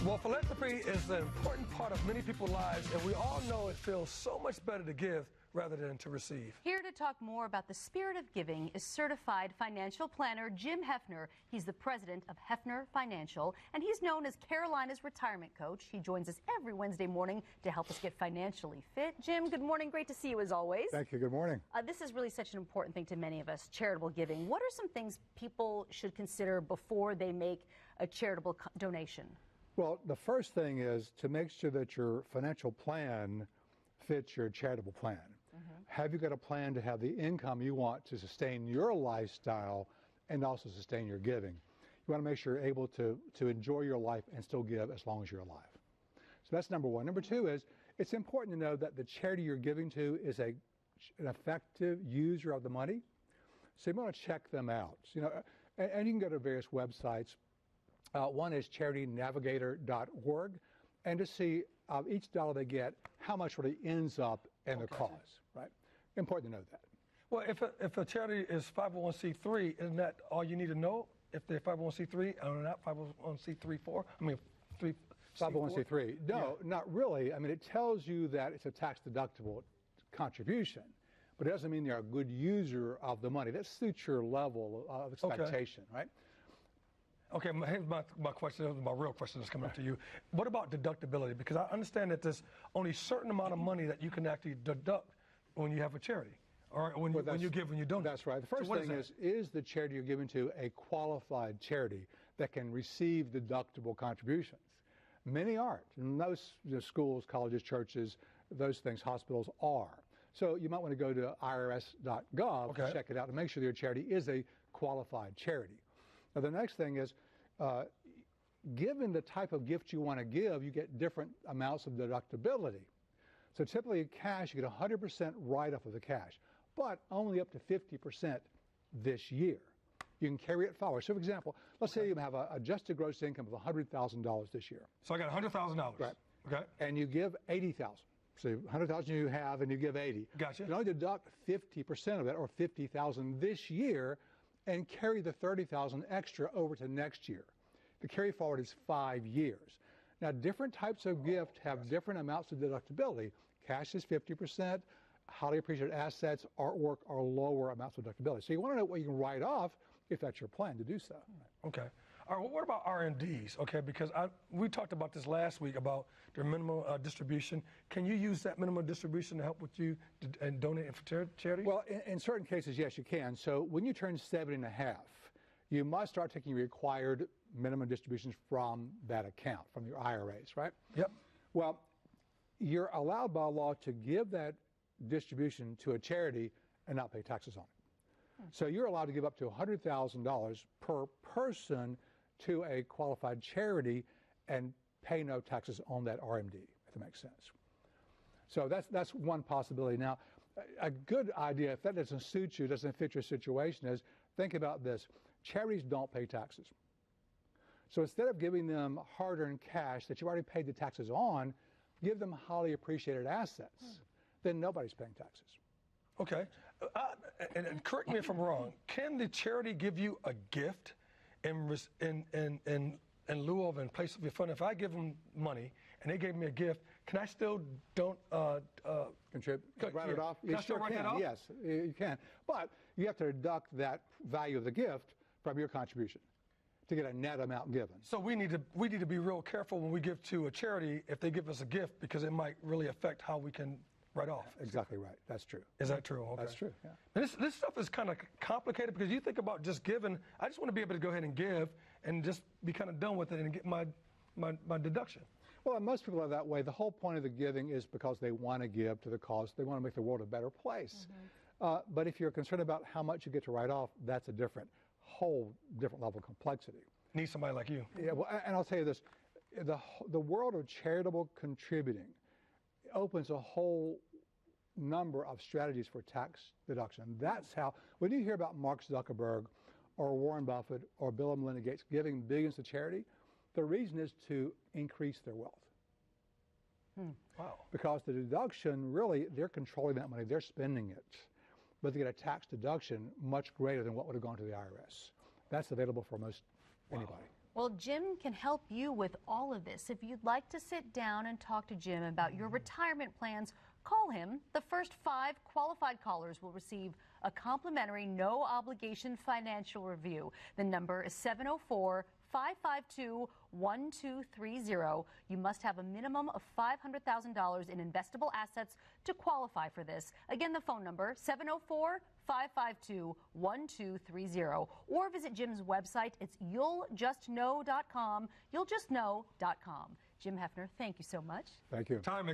Well, philanthropy is an important part of many people's lives, and we all know it feels so much better to give rather than to receive. Here to talk more about the spirit of giving is certified financial planner Jim Heafner. He's the president of Heafner Financial, and he's known as Carolina's retirement coach. He joins us every Wednesday morning to help us get financially fit. Jim, good morning. Great to see you as always. Thank you. Good morning. This is really such an important thing to many of us, charitable giving. What are some things people should consider before they make a charitable donation? Well, the first thing is to make sure that your financial plan fits your charitable plan. Have you got a plan to have the income you want to sustain your lifestyle and also sustain your giving? You want to make sure you're able to enjoy your life and still give as long as you're alive. So that's number one. Number two is it's important to know that the charity you're giving to is an effective user of the money. So you want to check them out. You know, and you can go to various websites. One is charitynavigator.org, and to see each dollar they get, how much really ends up in the cause, right? Important to know that. Well, if a charity is 501c3, isn't that all you need to know? If they're 501c3 or not 501c3 501c3. No, not really. I mean, it tells you that it's a tax-deductible contribution, but it doesn't mean they're a good user of the money. That suits your level of expectation, right? Okay, here's my question, my real question that's coming up to you. What about deductibility? Because I understand that there's only a certain amount of money that you can actually deduct when you have a charity, or when you give, when you donate. That's right. The first thing is the charity you're giving to a qualified charity that can receive deductible contributions? Many aren't. And most schools, colleges, churches, those things, hospitals are. So you might want to go to irs.gov to check it out and make sure your charity is a qualified charity. Now, the next thing is, given the type of gift you want to give, you get different amounts of deductibility. So typically cash, you get 100% write-off of the cash, but only up to 50% this year. You can carry it forward. So, for example, let's say you have an adjusted gross income of $100,000 this year. So I got $100,000. Right. Okay. And you give $80,000. So $100,000 you have, and you give $80,000. Gotcha. You can only deduct 50% of it, or $50,000 this year, and carry the $30,000 extra over to next year. The carry forward is 5 years. Now, different types of gift have different amounts of deductibility. Cash is 50%. Highly appreciated assets, artwork are lower amounts of deductibility. So you want to know what you can write off if that's your plan to do so. Okay. All right, well, what about R&Ds? Okay, because we talked about this last week about their minimum distribution. Can you use that minimum distribution to help with you and donate for charities? Well, in certain cases, yes, you can. So when you turn 70 and a half, you must start taking required minimum distributions from that account, from your IRAs, right? Yep. Well, you're allowed by law to give that distribution to a charity and not pay taxes on it. So you're allowed to give up to $100,000 per person to a qualified charity and pay no taxes on that RMD, if that makes sense. So that's one possibility. Now, a good idea, if that doesn't suit you, doesn't fit your situation, is think about this. Charities don't pay taxes. So instead of giving them hard-earned cash that you've already paid the taxes on, give them highly appreciated assets. Then nobody's paying taxes. Okay. And correct me if I'm wrong. Can the charity give you a gift in lieu of, in place of your fund? If I give them money and they gave me a gift, can I still contribute? Write it off? Can I still write that off? Yes, you can. But you have to deduct that value of the gift from your contribution to get a net amount given. So we need to be real careful when we give to a charity if they give us a gift, because it might really affect how we can write off. Exactly right. That's true. Is that true? Okay. That's true, yeah. And this stuff is kind of complicated, because you think about just giving. I just want to be able to go ahead and give and just be kind of done with it and get my deduction. Well, most people are that way. The whole point of the giving is because they want to give to the cause. They want to make the world a better place. But if you're concerned about how much you get to write off, that's a whole different level of complexity. Need somebody like you. Yeah, well, and I'll tell you this. The world of charitable contributing opens a whole number of strategies for tax deduction. That's how, when you hear about Mark Zuckerberg or Warren Buffett or Bill and Melinda Gates giving billions to charity, the reason is to increase their wealth. Wow. Because the deduction, really, they're controlling that money, they're spending it, but they get a tax deduction much greater than what would have gone to the IRS. That's available for most anybody. Well, Jim can help you with all of this. If you'd like to sit down and talk to Jim about your retirement plans, call him. The first 5 qualified callers will receive a complimentary, no-obligation financial review. The number is 704-552-1230. You must have a minimum of $500,000 in investable assets to qualify for this. Again, the phone number, 704-552-1230. Or visit Jim's website. It's you'lljustknow.com. You'lljustknow.com. Jim Heafner, thank you so much. Thank you. Time